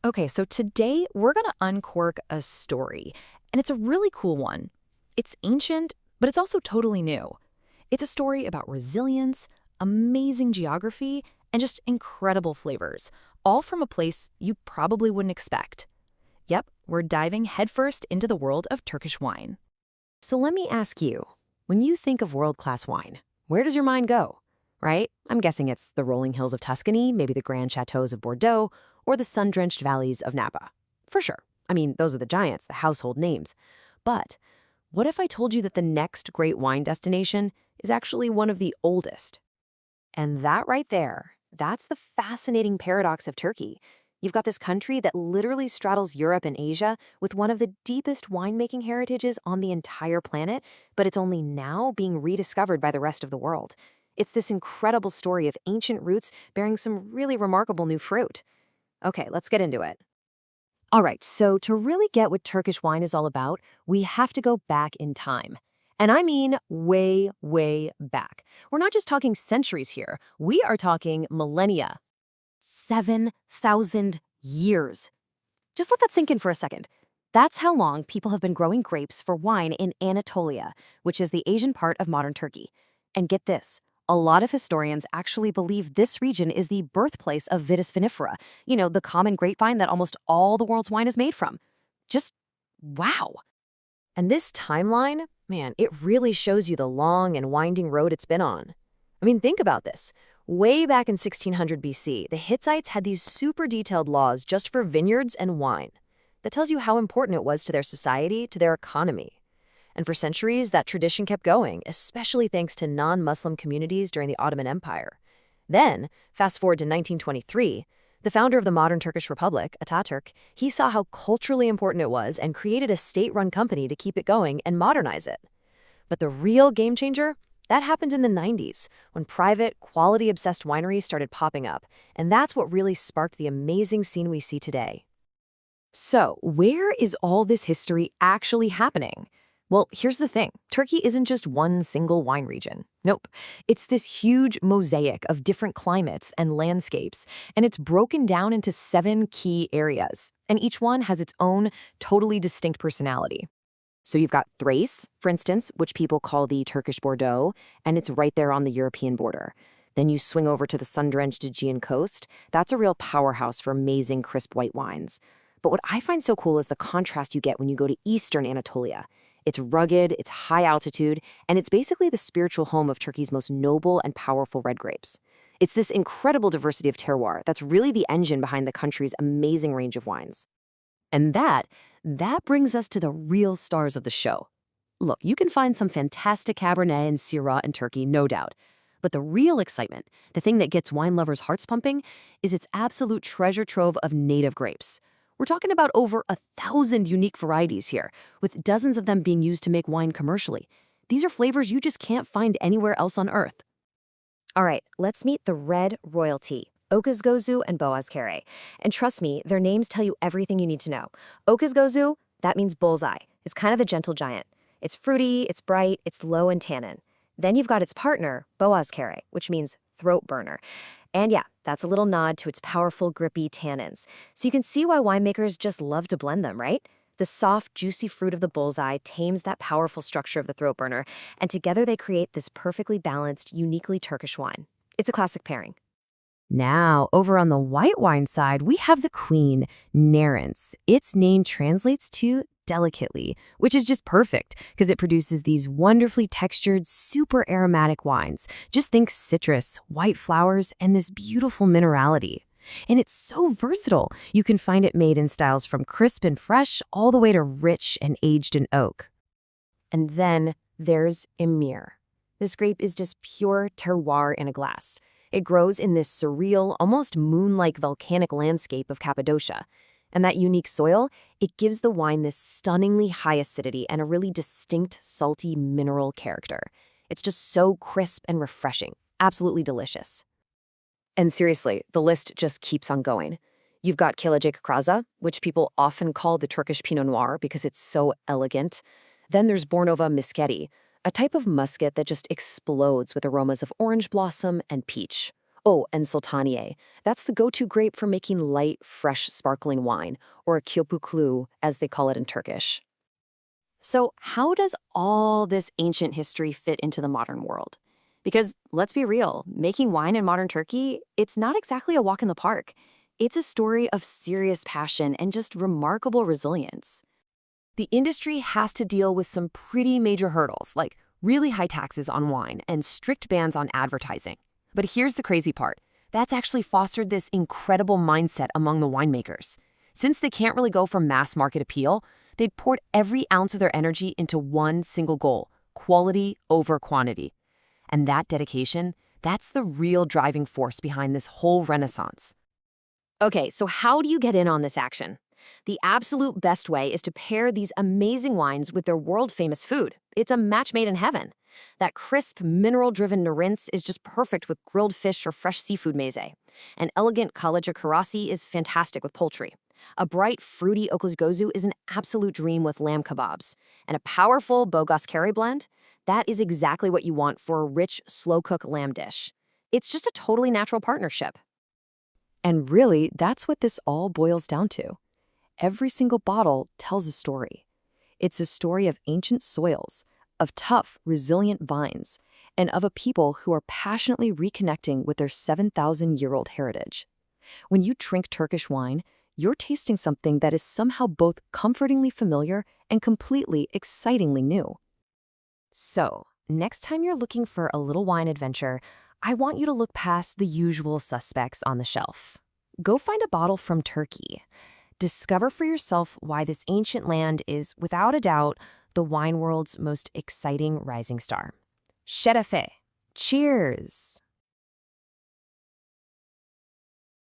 Okay, so today we're going to uncork a story, and it's a really cool one. It's ancient, but it's also totally new. It's a story about resilience, amazing geography, and just incredible flavors, all from a place you probably wouldn't expect. Yep, we're diving headfirst into the world of Turkish wine. So let me ask you, when you think of world-class wine, where does your mind go? Right? I'm guessing it's the rolling hills of Tuscany, maybe the grand chateaux of Bordeaux, or the sun-drenched valleys of Napa. For sure. I mean, those are the giants, the household names. But what if I told you that the next great wine destination is actually one of the oldest? And that right there, that's the fascinating paradox of Turkey. You've got this country that literally straddles Europe and Asia with one of the deepest winemaking heritages on the entire planet, but it's only now being rediscovered by the rest of the world. It's this incredible story of ancient roots bearing some really remarkable new fruit. Okay, let's get into it. All right, so to really get what Turkish wine is all about, we have to go back in time. And I mean way, way back. We're not just talking centuries here. We are talking millennia. 7,000 years. Just let that sink in for a second. That's how long people have been growing grapes for wine in Anatolia, which is the Asian part of modern Turkey. And get this, a lot of historians actually believe this region is the birthplace of Vitis vinifera, the common grapevine that almost all the world's wine is made from. Just wow. And this timeline, man, it really shows you the long and winding road it's been on. I mean, think about this. Way back in 1600 BC, the Hittites had these super detailed laws just for vineyards and wine. That tells you how important it was to their society, to their economy. And for centuries, that tradition kept going, especially thanks to non-Muslim communities during the Ottoman Empire. Then, fast forward to 1923, the founder of the modern Turkish Republic, Ataturk, he saw how culturally important it was and created a state-run company to keep it going and modernize it. But the real game changer? That happened in the 90s, when private, quality-obsessed wineries started popping up, and that's what really sparked the amazing scene we see today. So, where is all this history actually happening? Well, here's the thing. Turkey isn't just one single wine region. Nope. It's this huge mosaic of different climates and landscapes, and it's broken down into 7 key areas, and each one has its own totally distinct personality. So you've got Thrace, for instance, which people call the Turkish Bordeaux, and it's right there on the European border. Then you swing over to the sun-drenched Aegean coast. That's a real powerhouse for amazing crisp white wines. But what I find so cool is the contrast you get when you go to eastern Anatolia. It's rugged, it's high altitude, and it's basically the spiritual home of Turkey's most noble and powerful red grapes. It's this incredible diversity of terroir that's really the engine behind the country's amazing range of wines. And that brings us to the real stars of the show. Look, you can find some fantastic Cabernet and Syrah in Turkey, no doubt. But the real excitement, the thing that gets wine lovers' hearts pumping, is its absolute treasure trove of native grapes. We're talking about over 1,000 unique varieties here, with dozens of them being used to make wine commercially. These are flavors you just can't find anywhere else on Earth. All right, let's meet the red royalty, Okazgozu and Boğazkere. And trust me, their names tell you everything you need to know. Okazgozu, that means bullseye, is kind of the gentle giant. It's fruity, it's bright, it's low in tannin. Then you've got its partner, Boğazkere, which means throat burner. And yeah, that's a little nod to its powerful, grippy tannins. So you can see why winemakers just love to blend them, right? The soft, juicy fruit of the bullseye tames that powerful structure of the throat burner, and together they create this perfectly balanced, uniquely Turkish wine. It's a classic pairing. Now, over on the white wine side, we have the queen, Narince. Its name translates to delicately, which is just perfect because it produces these wonderfully textured, super aromatic wines. Just think citrus, white flowers, and this beautiful minerality. And it's so versatile. You can find it made in styles from crisp and fresh all the way to rich and aged in oak. And then there's Emir. This grape is just pure terroir in a glass. It grows in this surreal, almost moon-like volcanic landscape of Cappadocia. And that unique soil, it gives the wine this stunningly high acidity and a really distinct, salty mineral character. It's just so crisp and refreshing. Absolutely delicious. And seriously, the list just keeps on going. You've got Kalecik Karası, which people often call the Turkish Pinot Noir because it's so elegant. Then there's Bornova Misketi, a type of muscat that just explodes with aromas of orange blossom and peach. Oh, and Sultaniye. That's the go-to grape for making light, fresh, sparkling wine, or a köpüklü, as they call it in Turkish. So how does all this ancient history fit into the modern world? Because let's be real, making wine in modern Turkey, it's not exactly a walk in the park. It's a story of serious passion and just remarkable resilience. The industry has to deal with some pretty major hurdles, like really high taxes on wine and strict bans on advertising. But here's the crazy part. That's actually fostered this incredible mindset among the winemakers. Since they can't really go for mass market appeal, they'd poured every ounce of their energy into one single goal: quality over quantity. And that dedication, that's the real driving force behind this whole renaissance. Okay, so how do you get in on this action? The absolute best way is to pair these amazing wines with their world-famous food. It's a match made in heaven. That crisp, mineral-driven Narince is just perfect with grilled fish or fresh seafood meze. An elegant Kalecik Karası is fantastic with poultry. A bright, fruity okuzgozu is an absolute dream with lamb kebabs. And a powerful Bogas curry blend? That is exactly what you want for a rich, slow-cooked lamb dish. It's just a totally natural partnership. And really, that's what this all boils down to. Every single bottle tells a story. It's a story of ancient soils, of tough, resilient vines, and of a people who are passionately reconnecting with their 7,000-year-old heritage. When you drink Turkish wine, you're tasting something that is somehow both comfortingly familiar and completely excitingly new. So, next time you're looking for a little wine adventure, I want you to look past the usual suspects on the shelf. Go find a bottle from Turkey. Discover for yourself why this ancient land is, without a doubt, the wine world's most exciting rising star. Şerefe. Cheers!